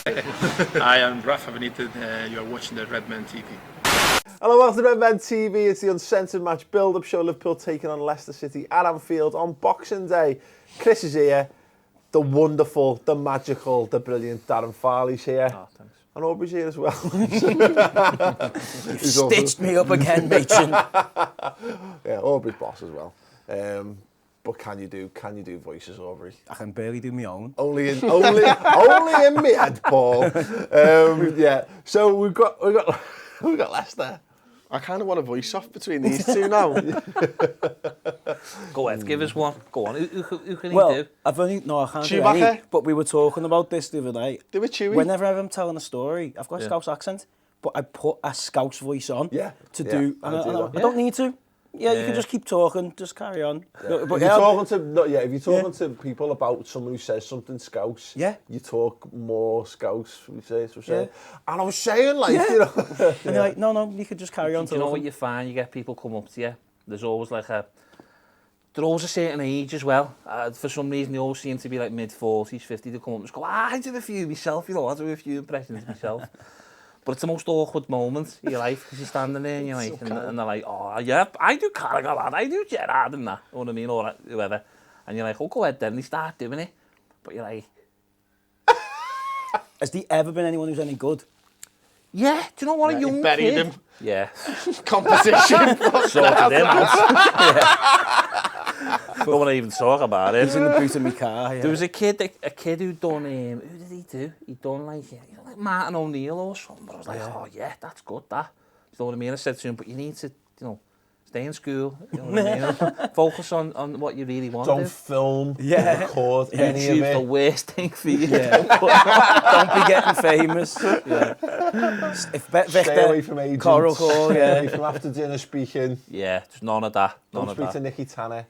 Hi, I'm Rafa Benitez. You are watching the Redmen TV. Hello, welcome to Redmen TV. It's the Uncensored match build-up show. Liverpool taking on Leicester City at Anfield on Boxing Day. Chris is here. The wonderful, the magical, the brilliant Darren Farley's here. Oh, thanks. And Aubrey's here as well. You've stitched me up again, matron. Yeah, Aubrey's boss as well. But can you do voices, Aubrey? I can barely do my own. Only in my head, Paul. Yeah. So we've got Leicester. I kind of want a voice off between these two now. Go ahead, give us one. Go on. Who can Well, you do? I've only no, I can't Chewbacca? do any. But we were talking about this the other night. Do it, Chewie. Whenever I'm telling a story, I've got a Scouse accent, but I put a Scouse voice on to do. And I don't need to. Yeah, you can just keep talking, just carry on. If you're talking to people about someone who says something Scouse, you talk more Scouse. We say, and I was saying, like, you know, and you're like, no, you could just carry on. Do you know what you find? You get people come up to you. There's always like they're always a certain age as well. For some reason, they always seem to be like mid-40s, 50. They come up and just go, I did a few myself, you know, I do a few impressions myself. But it's the most awkward moment in your life because you're standing there and you're like, and they're like, oh yeah, I do Carragher, lad, I do Gerrard and that, you know what I mean, or whoever. And you're like, oh, go ahead then, they start doing it. But you're like... Has there ever been anyone who's any good? Yeah, do you know what, a young buried kid? him. Yeah. Competition. Sorted him out. Don't want to even talk about it. He's in the boot of my car, There was a kid who done, who did he do? He done like Martin O'Neill or something, but I was like, oh yeah, that's good, that. You know what I mean? I said to him, but you need to, stay in school, you know what I mean? Focus on what you really want. Don't film, record any of YouTube's it. the worst thing for you. Don't be getting famous. Stay away from agents. Coral Call, Stay away from after dinner speaking. Yeah, just none of that. Don't speak to Nicky Tanner.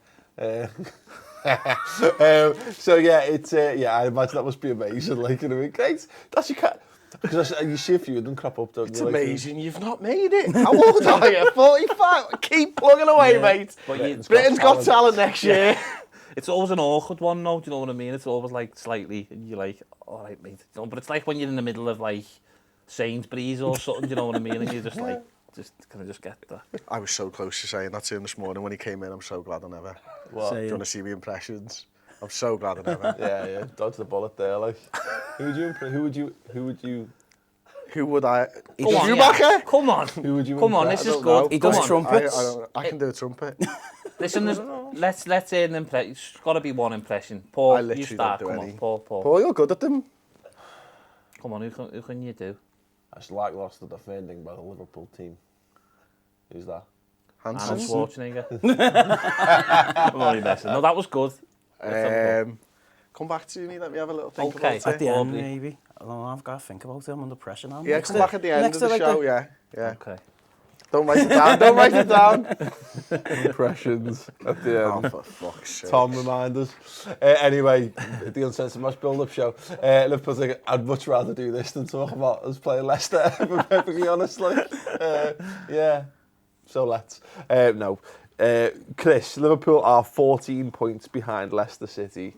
So yeah, it's I imagine that must be amazing. Like, you know, great. That's your cat. Because you see a few of them crop up, don't you? It's amazing. You've not made it. How old are you? 45. Keep plugging away, mate. Britain's got talent next year. It's always an awkward one, though. Do you know what I mean? It's always like slightly, and you're like, all right, mate. But it's like when you're in the middle of like Sainsbury's or something. Do you know what I mean? And you're just like, can I just get that? I was so close to saying that to him this morning when he came in. I'm so glad I never. What? Do you want to see me impressions? I'm so glad I never. Yeah. Dodge the bullet there, like. Who would I? Chewbacca? Come on. Who would you? Come on, this is good. He does trumpets. I can do a trumpet. Listen, let's hear an impression. It's got to be one impression. Paul, I literally you start. don't do Come any. on, Paul. Paul, you're good at them. Come on, who can you do? That's like lost the defending by the Liverpool team. Who's that? Arnold Hansen. Schwarzenegger. I'm only messing. No, that was good. Come back to me. Let me have a little think Okay. about At it. the end, maybe. I don't know, I've got to think about it. I'm under pressure now. Yeah, come back at the end of the show. Yeah. Okay. Don't write it down. Don't write it down. Impressions at the end. Oh, for fuck's sake. Tom reminders. Anyway, the Uncensored match build-up show. Liverpool's like, I'd much rather do this than talk about us playing Leicester, if I'm perfectly honest. Yeah. So let's. No. Chris, Liverpool are 14 points behind Leicester City.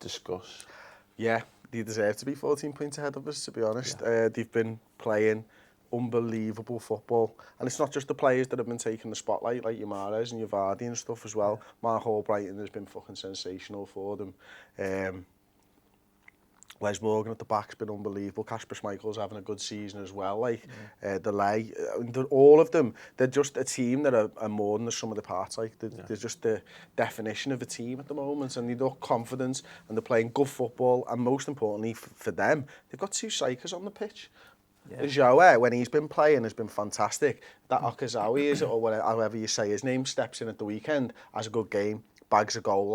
Discuss. Yeah, they deserve to be 14 points ahead of us, to be honest. They've been playing unbelievable football. And it's not just the players that have been taking the spotlight, like your Mahrez and your Vardy and stuff as well. Mark Albrighton has been fucking sensational for them. Les Morgan at the back's been unbelievable. Kasper Schmeichel's having a good season as well. Delay, all of them, they're just a team that are more than the sum of the parts. They're just the definition of a team at the moment, and they look confident and they're playing good football. And most importantly for them, they've got two strikers on the pitch. Joao, when he's been playing, has been fantastic. That Okazawa is, or whatever, however you say his name, steps in at the weekend, has a good game, bags a goal.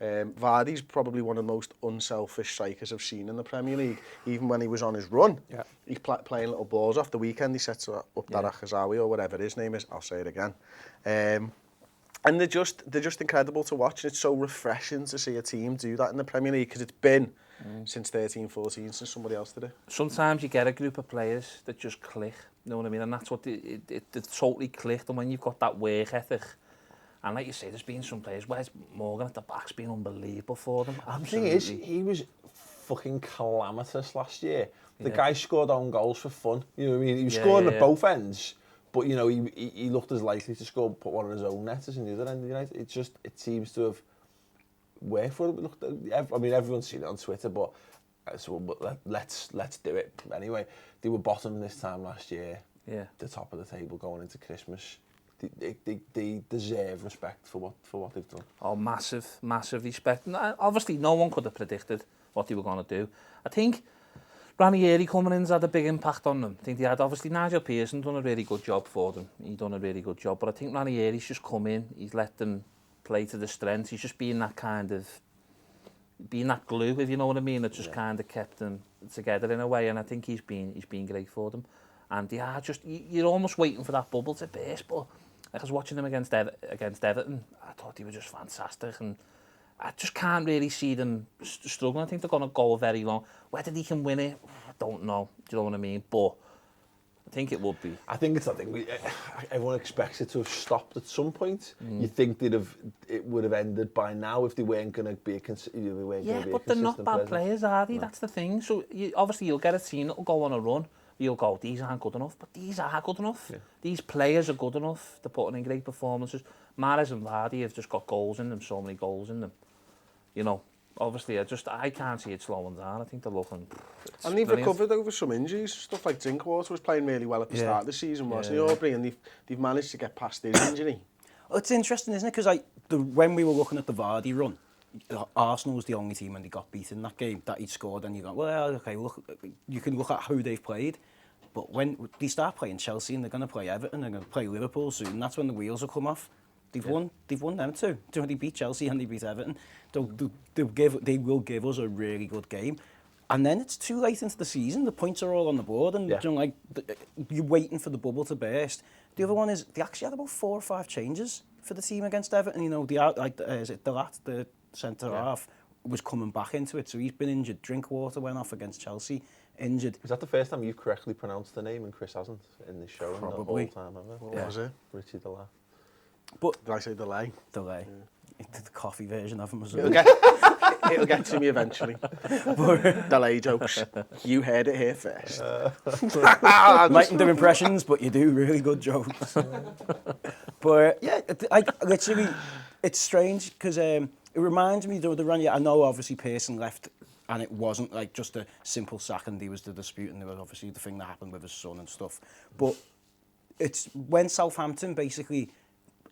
Vardy's probably one of the most unselfish strikers I've seen in the Premier League. Even when he was on his run, he's playing little balls off the weekend. He sets up that Okazawa or whatever his name is. I'll say it again. And they're just incredible to watch. It's so refreshing to see a team do that in the Premier League because it's been since 13-14 since somebody else did it. Sometimes you get a group of players that just click, you know what I mean? And that's what it totally clicked. And when you've got that work ethic, and like you say, there's been some players, Wes Morgan at the back's been unbelievable for them. The thing is, he was fucking calamitous last year. The guy scored own goals for fun. You know what I mean? He was Yeah, scoring yeah, at both ends, but you know he looked as likely to score, put one of his own nets as in the other end of the United. It seems to have worked for them. I mean, everyone's seen it on Twitter, but let's do it anyway. They were bottom this time last year. Yeah. The top of the table going into Christmas. They deserve respect for what they've done. Oh, massive respect. And obviously, no one could have predicted what they were going to do. I think Ranieri coming in's had a big impact on them. I think they had, obviously, Nigel Pearson done a really good job for them. He done a really good job. But I think Ranieri's just come in, he's let them play to the strengths. He's just being that glue, if you know what I mean, that just kind of kept them together in a way. And I think he's been great for them. And they are just, you're almost waiting for that bubble to burst. But I was watching them against Everton. I thought they were just fantastic. And I just can't really see them struggling. I think they're going to go very long. Whether they can win it, I don't know. Do you know what I mean? But I think it would be. I think it's that thing. Everyone expects it to have stopped at some point. You think it would have ended by now if they weren't going to be a consistent. Yeah, but they're not bad players, are they? No. That's the thing. So obviously you'll get a team that'll go on a run. You'll go, these aren't good enough, but these are good enough. Yeah. These players are good enough. They're putting in great performances. Mahrez and Vardy have just got goals in them, so many goals in them. You know, obviously, I can't see it slowing down. I think they're looking. And they've recovered over some injuries. Stuff like Drinkwater was playing really well at the start of the season, wasn't he, Aubrey? And they've managed to get past his injury. Well, it's interesting, isn't it? Because when we were looking at the Vardy run, Arsenal was the only team when they got beaten in that game that he'd scored, and you go, well, okay, look, you can look at who they've played. But when they start playing Chelsea and they're going to play Everton, they're going to play Liverpool soon, that's when the wheels will come off. They've won them too. They beat Chelsea and they beat Everton. They will give us a really good game. And then it's too late into the season. The points are all on the board, and you're waiting for the bubble to burst. The other one is they actually had about 4 or 5 changes for the team against Everton. You know, the centre half was coming back into it, so he's been injured. Drinkwater went off against Chelsea, injured. Is that the first time you've correctly pronounced the name and Chris hasn't in this show? Probably. In the whole time ever? What was it? Richie Delay. But did I say delay? Delay. Yeah. The coffee version of him as well. It'll get to me eventually. Delay jokes. You heard it here first. Mightn't do impressions, but you do really good jokes. But yeah, literally, it's strange because it reminds me of the run. I know obviously Pearson left, and it wasn't like just a simple sack, and there was the dispute, and there was obviously the thing that happened with his son and stuff. But it's when Southampton basically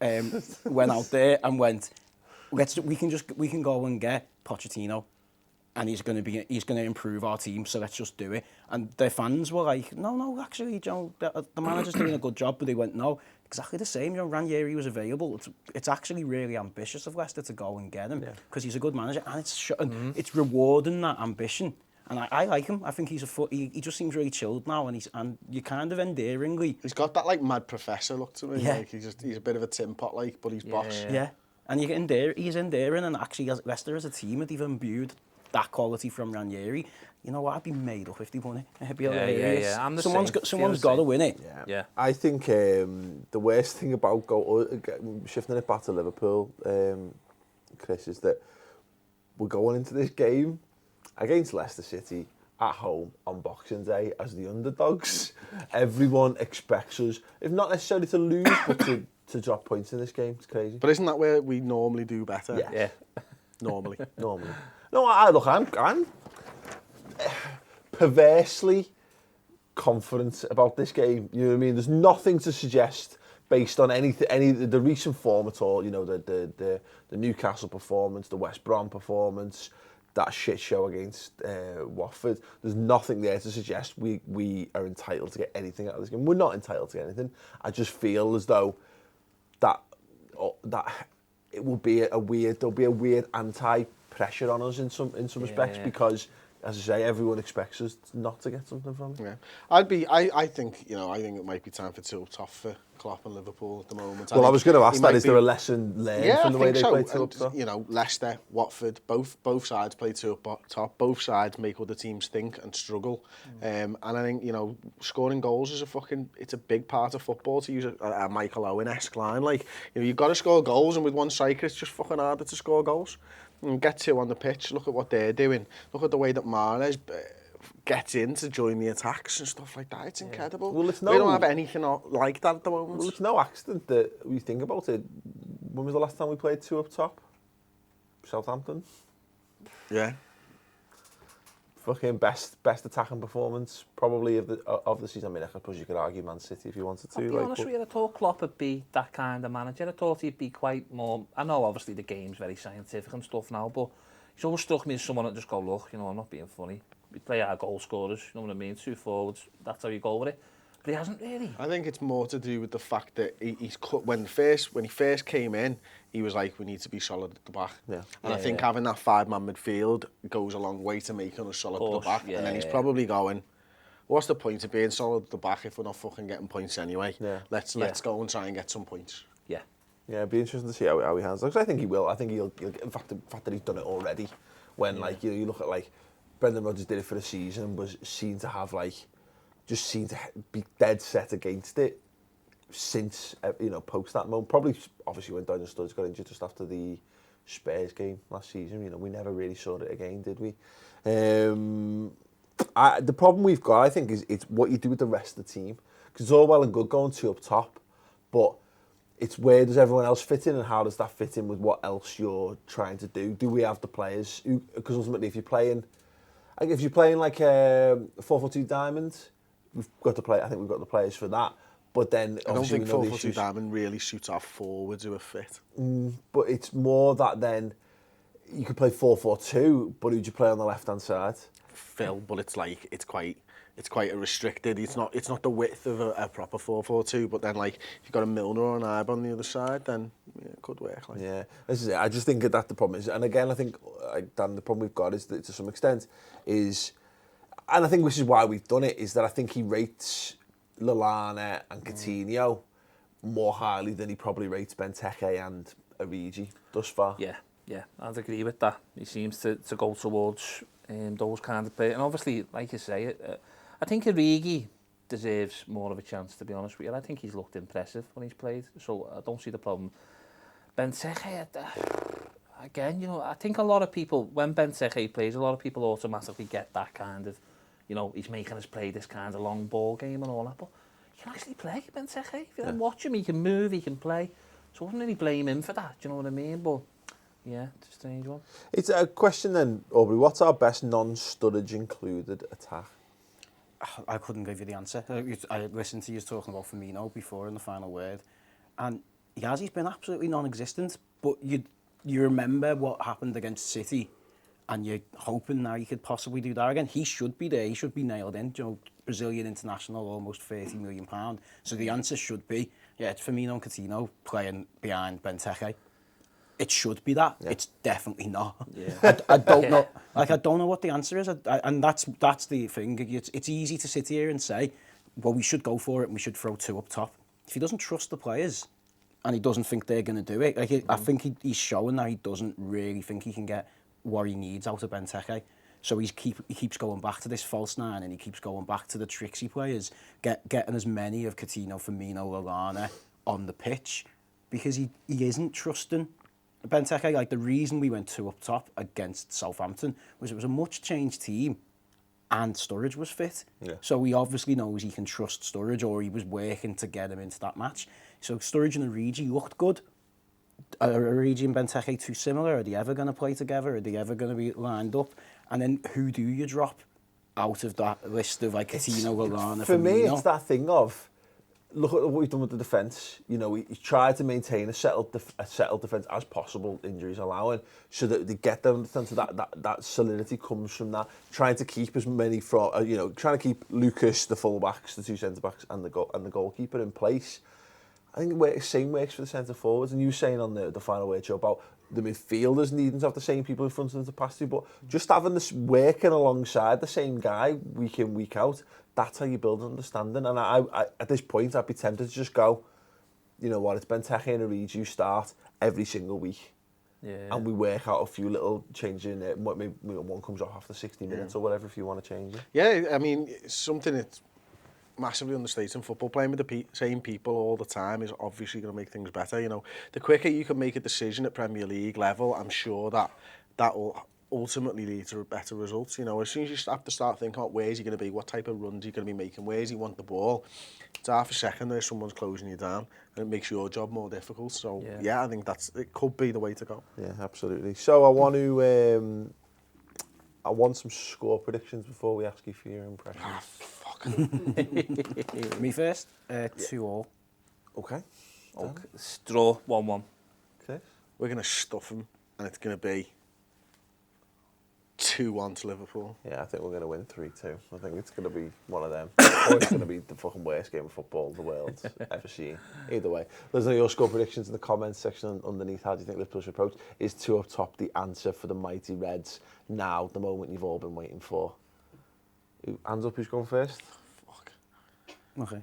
went out there and went, we can go and get Pochettino, and he's going to improve our team, so let's just do it. And their fans were like, no, actually, Joe, the manager's doing a good job. But they went, no, exactly the same. You know, Ranieri was available. It's actually really ambitious of Leicester to go and get him because he's a good manager, and it's rewarding that ambition. And I like him. I think he just seems really chilled now, and you kind of endearingly. He's got that like mad professor look to him. Yeah. Like he's a bit of a tin pot, like, but he's boss. Yeah. And he's endearing, and actually Leicester as a team had even imbued that quality from Ranieri. You know what? I'd be made up if they won it. It'd be hilarious. Yeah. Someone's got to win it. Yeah. I think the worst thing about shifting it back to Liverpool, Chris, is that we're going into this game against Leicester City at home on Boxing Day as the underdogs. Everyone expects us, if not necessarily to lose, but to drop points in this game. It's crazy. But isn't that where we normally do better? Yeah. Normally. No, I'm perversely confident about this game. You know what I mean? There's nothing to suggest based on any the recent form at all. You know, the Newcastle performance, the West Brom performance, that shit show against Watford. There's nothing there to suggest we are entitled to get anything out of this game. We're not entitled to get anything. I just feel as though that it will be there'll be a weird anti-pressure on us in some respects because, as I say, everyone expects us not to get something from it. Yeah, I think it might be time for two up top for Klopp and Liverpool at the moment. Well, I was going to ask that. Is there a lesson learned from the way they play two up top? You know, Leicester, Watford, both sides play two up top. Both sides make other teams think and struggle. And I think, you know, scoring goals is it's a big part of football, to use a Michael Owen-esque line. Like, you know, you've got to score goals, and with one striker, it's just fucking harder to score goals. and get 2 on the pitch. Look at what they're doing. Look at the way that Mahrez gets in to join the attacks and stuff like that. It's incredible. Well, it's we don't have anything like that at the moment. Well, it's no accident that we think about it. When was the last time we played 2 up top? Southampton. Yeah. Fucking best attacking performance probably of the season. I mean, I suppose you could argue Man City if you wanted to. I'll be honest with you, I thought Klopp would be that kind of manager. I thought he'd be quite more... I know obviously the game's very scientific and stuff now, but he's always struck me as someone that just go, look, you know, I'm not being funny. We play our goal scorers, you know what I mean? 2 forwards, that's how you go with it. But he hasn't really. I think it's more to do with the fact that when he first came in, he was like, we need to be solid at the back. Yeah. And I think having that 5-man midfield goes a long way to making us solid at the back. And then he's probably going, what's the point of being solid at the back if we're not fucking getting points anyway? Yeah. Let's go and try and get some points. Yeah. Yeah, it'd be interesting to see how he handles it. 'Cause I think he will. I think he'll in fact, the fact that he's done it already. When like you look at like Brendan Rodgers did it for the season, was seen to have like just seemed to be dead set against it since post that moment. Probably obviously when Daniel Sturridge got injured just after the Spurs game last season. We never really saw it again, did we? The problem we've got, I think, is it's what you do with the rest of the team. Because it's all well and good going 2 up top, but it's where does everyone else fit in and how does that fit in with what else you're trying to do? Do we have the players? Because ultimately, if you're playing like a 4-4-2 diamond, we've got to play. I think we've got the players for that. But then I don't think 4-4-2 diamond really suits our forwards who are fit. But it's more that then you could play 4-4-2, but who'd you play on the left hand side? Phil, but it's quite a restricted. It's not the width of a proper 4-4-2. But then if you've got a Milner or an Ibe on the other side, then it could work. Yeah, this is it. I just think that the problem is, and again, I think Dan, the problem we've got is that to some extent is. And I think this is why we've done it, is that I think he rates Lallana and Coutinho more highly than he probably rates Benteke and Origi thus far. Yeah, I'd agree with that. He seems to go towards those kind of players. And obviously, like you say, I think Origi deserves more of a chance, to be honest with you. I think he's looked impressive when he's played, so I don't see the problem. Benteke, again, I think a lot of people, when Benteke plays, a lot of people automatically get that kind of, he's making us play this kind of long ball game and all that, but he can actually play, Benteke. If you watch him, he can move, he can play. So I wouldn't really blame him for that, do you know what I mean? But, yeah, it's a strange one. It's a question then, Aubrey, what's our best non-Sturridge included attack? I couldn't give you the answer. I listened to you talking about Firmino before in the final word, and he's been absolutely non-existent, but you remember what happened against City, and you're hoping now you could possibly do that again. He should be there. He should be nailed in. Brazilian international, almost £30 million. So the answer should be, it's Firmino and Coutinho playing behind Benteke. It should be that. Yeah. It's definitely not. Yeah. I don't know. I don't know what the answer is, and that's the thing. It's easy to sit here and say, well, we should go for it and we should throw 2 up top. If he doesn't trust the players, and he doesn't think they're going to do it. I think he's showing that he doesn't really think he can get what he needs out of Benteke. So he keeps going back to this false 9 and he keeps going back to the tricksy players, getting as many of Coutinho, Firmino, Lallana on the pitch, because he isn't trusting Benteke. The reason we went 2 up top against Southampton was it was a much changed team and Sturridge was fit. Yeah. So he obviously knows he can trust Sturridge, or he was working to get him into that match. So Sturridge and Origi looked good. Are Origi and Benteke too similar? Are they ever going to play together? Are they ever going to be lined up? And then who do you drop out of that list of Coutinho, Lallana, For me, Firmino? it's that thing of, look at what we've done with the defence. We tried to maintain a settled defence as possible, injuries allowing, so that they get them to that solidity comes from that. Trying to keep as many from, trying to keep Lucas, the full-backs, the 2 centre-backs and the goalkeeper in place. I think the same works for the centre-forwards. And you were saying on the final word show about the midfielders needing to have the same people in front of them to pass to, but just having this working alongside the same guy week in, week out, that's how you build an understanding. And I at this point, I'd be tempted to just go, you know what, it's Benteke and Origi who start every single week. Yeah. And we work out a few little changes in it. Maybe one comes off after 60 minutes or whatever if you want to change it. Yeah, I mean, something that's massively understated in football, playing with the same people all the time is obviously going to make things better. The quicker you can make a decision at Premier League level, I'm sure that that will ultimately lead to better results. You know, as soon as you have to start thinking about where's he going to be, what type of runs he's going to be making, where's he want the ball, it's half a second there someone's closing you down, and it makes your job more difficult. So yeah, I think it could be the way to go. Yeah, absolutely. So I want some score predictions before we ask you for your impressions. Me first. 2-2. Okay. Straw 1-1. Okay. We're going to stuff him, and it's going to be 2-1 to Liverpool. Yeah, I think we're going to win 3-2. I think it's going to be one of them. Or it's going to be the fucking worst game of football the world's ever seen. Either way. There's your score predictions in the comments section underneath. How do you think Liverpool should approach? Is 2 up top the answer for the mighty Reds now, the moment you've all been waiting for? Hands up, who's going first? Fuck. Okay.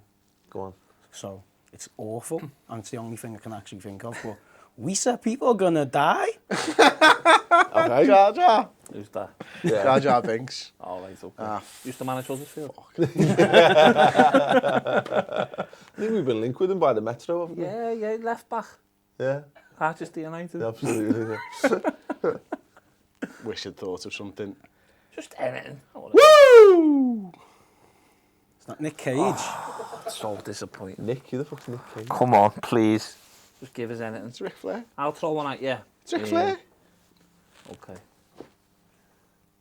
Go on. So, it's awful, and it's the only thing I can actually think of, but we said people are going to die. Okay. Jar Jar. Who's that? Yeah. Jar Jar Binks. All right, okay. Used to manage Huddersfield. I think we've been linked with him by the Metro, haven't we? Yeah, left back. Yeah. Manchester United. Absolutely. Wish I'd thought of something. Just anything. Woo! It's not Nick Cage. So disappointing. Nick, who the fuck's Nick Cage? Come on, please. Just give us anything. It's Ric Flair. I'll throw one at you. It's Ric Flair. Okay.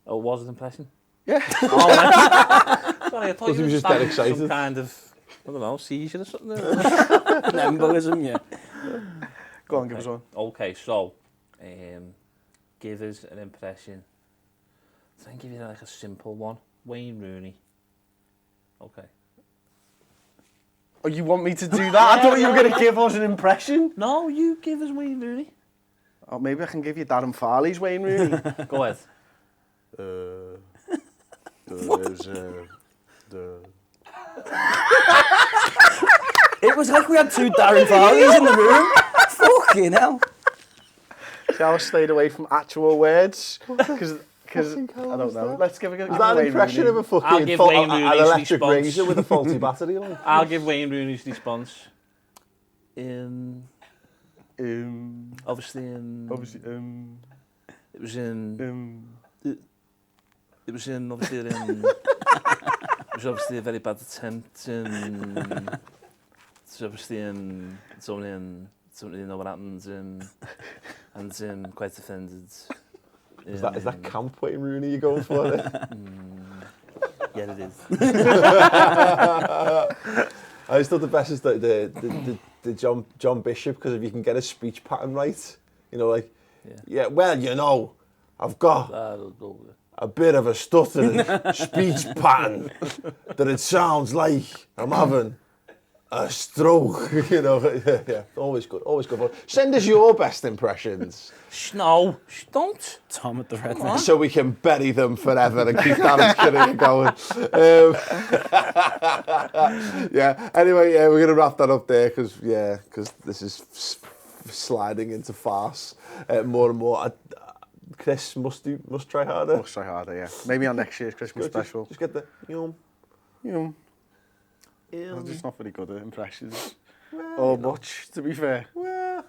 Oh, was it impression? Yeah. Oh, right. Sorry, I thought He you was were just dead some excited. kind of, I don't know, seizure or something. An embolism, yeah. Go on, give us one. Okay, so, give us an impression. Try and give you like a simple one. Wayne Rooney. Okay. Oh, you want me to do that? I thought you were going to give us an impression. No, you give us Wayne Rooney. Oh, maybe I can give you Darren Farley's Wayne Rooney. Go ahead. It was like we had 2 Darren Farleys in the room. Fucking hell. See how I stayed away from actual words? Because I don't know. Let's give it a go. Is that an impression Rooney. of a fucking I'll give Wayne an Rooney's electric response. razor with a faulty battery on? I'll give Wayne Rooney's response. Obviously in... It was obviously a very bad attempt. It's obviously it's only you know what happened. And quite offended. Is that camp Wayne Rooney you're going for? Yeah, it is. I just thought the best is the John Bishop, because if you can get a speech pattern right, you know, like, yeah well, you know, I've got a bit of a stuttering speech pattern that it sounds like I'm having a stroke, you know. Yeah, always good fun. Send us your best impressions. No, don't. Tom at the Redmen. So we can bury them forever and keep Darren's career going. Yeah, anyway, we're going to wrap that up there because this is sliding into farce more and more. Chris must try harder. Must try harder, yeah. Maybe on next year's Christmas special. Just get the yum. I'm just not very good at impressions. Or much, to be fair. Well.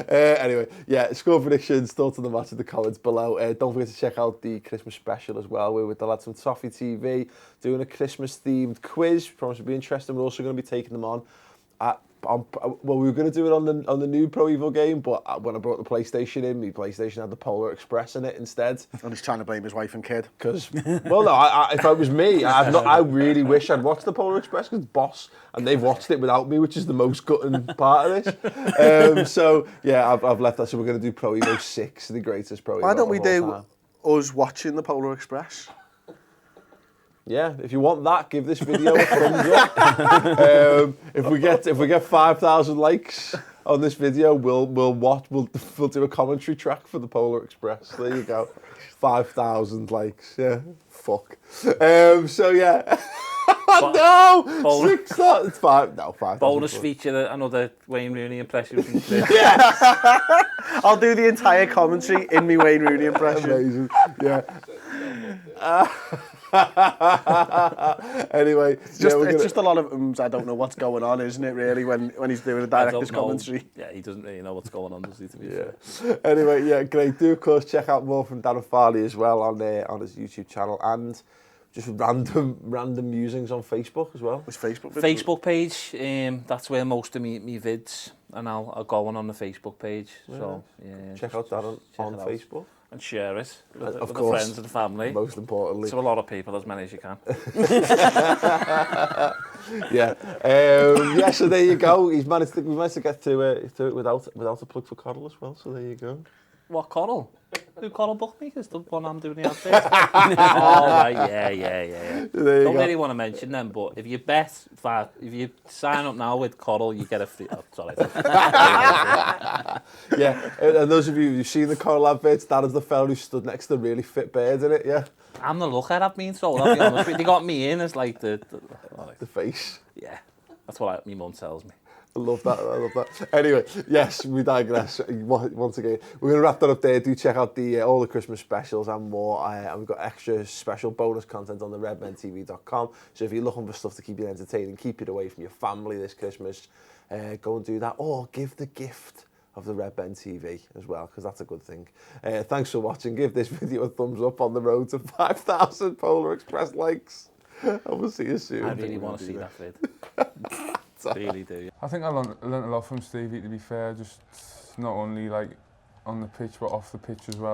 Anyway, yeah, score predictions, thoughts on the match in the comments below. Don't forget to check out the Christmas special as well. We're with the lads from Toffee TV doing a Christmas themed quiz. Promise to be interesting. We're also going to be taking them on at well, we were going to do it on the new Pro Evo game, but when I brought the PlayStation in, my PlayStation had the Polar Express in it instead. And he's trying to blame his wife and kid. Because, well, no, if it was me, I really wish I'd watched the Polar Express because Boss, and they've watched it without me, which is the most gutting part of this. So, yeah, I've left that. So we're going to do Pro Evo 6, the greatest Pro Evo. Why don't we of all do time. us watching the Polar Express? Yeah, if you want that, give this video a thumbs up. If we get 5,000 likes on this video, we'll do a commentary track for the Polar Express. There you go, 5,000 likes. Yeah, fuck. So yeah. No, 6. It's 5. No, 5. Bonus feature, another Wayne Rooney impression from Chris. Yeah. I'll do the entire commentary in me Wayne Rooney impression. Amazing. Yeah. Anyway, It's just a lot of I don't know what's going on, isn't it, really, when he's doing a director's commentary? Yeah, he doesn't really know what's going on, does he, to be yeah. fair? Anyway, yeah, great. Do, of course, check out more from Darren Farley as well on his YouTube channel, and just random musings on Facebook as well. His Facebook Page, that's where most of me vids are now are going on the Facebook page. So, yeah. Check out Darren on it out. Facebook. And share it with Of the course. friends and the family. Most importantly. To a lot of people, as many as you can. Yeah. So there you go. We managed to get to it without a plug for Coral as well. So there you go. What, Coral? Who, Coral Bookmakers? The one I'm doing the adverts? Oh, right, yeah. There you Don't go. really want to mention them, but if you if you sign up now with Coral, you get a free... Oh, sorry. Yeah, and those of you who've seen the Coral adverts, that is the fella who stood next to the really fit bird in it, yeah? I'm the looker I've been told, I'll be honest with you. They got me in as like the face. yeah, that's what my mum tells me. I love that. Anyway, yes, we digress once again. We're going to wrap that up there. Do check out all the Christmas specials and more. And we've got extra special bonus content on the redmentv.com. So if you're looking for stuff to keep you entertained, keep it away from your family this Christmas, go and do that. Or give the gift of the Redmen TV as well, because that's a good thing. Thanks for watching. Give this video a thumbs up on the road to 5,000 Polar Express likes. And we'll see you soon. I really want to see that vid. Really do. Yeah. I think I learnt a lot from Stevie, to be fair, just not only like on the pitch but off the pitch as well.